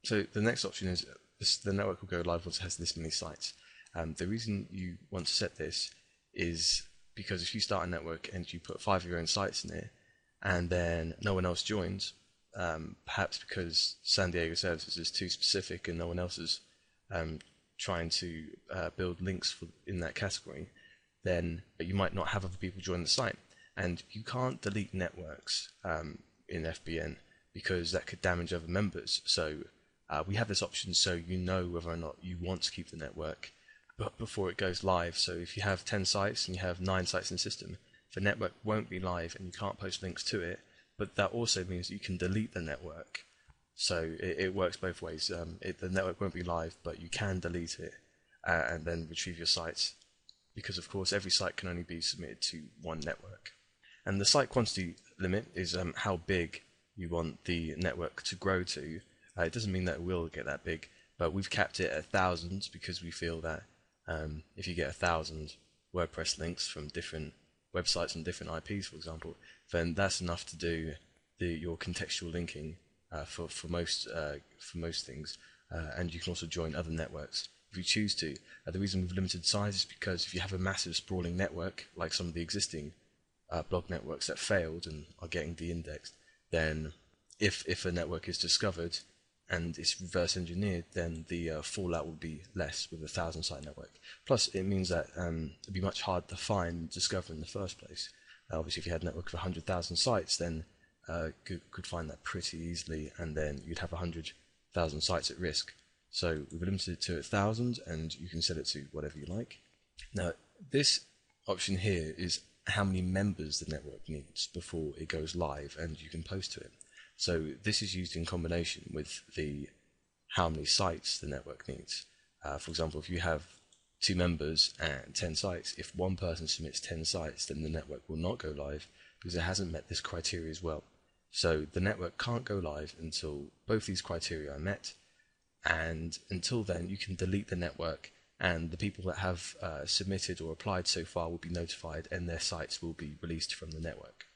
So the next option is the network will go live once it has this many sites. The reason you want to set this is because if you start a network and you put 5 of your own sites in it, and then no one else joins, perhaps because San Diego Services is too specific and no one else is trying to build links in that category, then you might not have other people join the site. And you can't delete networks in FBN because that could damage other members. So we have this option so you know whether or not you want to keep the network but before it goes live. So if you have 10 sites and you have 9 sites in the system, the network won't be live and you can't post links to it, but that also means you can delete the network. So it works both ways. The network won't be live, but you can delete it and then retrieve your sites, because of course every site can only be submitted to one network. And the site quantity limit is how big you want the network to grow to. It doesn't mean that it will get that big, but we've capped it at 1,000 because we feel that if you get 1,000 WordPress links from different websites and different IPs, for example, then that's enough to do your contextual linking for most things, and you can also join other networks if you choose to. The reason we've limited size is because if you have a massive sprawling network, like some of the existing blog networks that failed and are getting de-indexed, then if a network is discovered and it's reverse engineered, then the fallout will be less with a 1,000-site network. Plus, it means that it'd be much harder to find and discover in the first place. Obviously, if you had a network of 100,000 sites, then could find that pretty easily, and then you'd have 100,000 sites at risk. So we've limited it to 1,000, and you can set it to whatever you like. Now, this option here is how many members the network needs before it goes live and you can post to it. So this is used in combination with the how many sites the network needs. For example, if you have 2 members and 10 sites, if one person submits 10 sites, then the network will not go live because it hasn't met this criteria as well. So the network can't go live until both these criteria are met, and until then you can delete the network, and the people that have submitted or applied so far will be notified and their sites will be released from the network.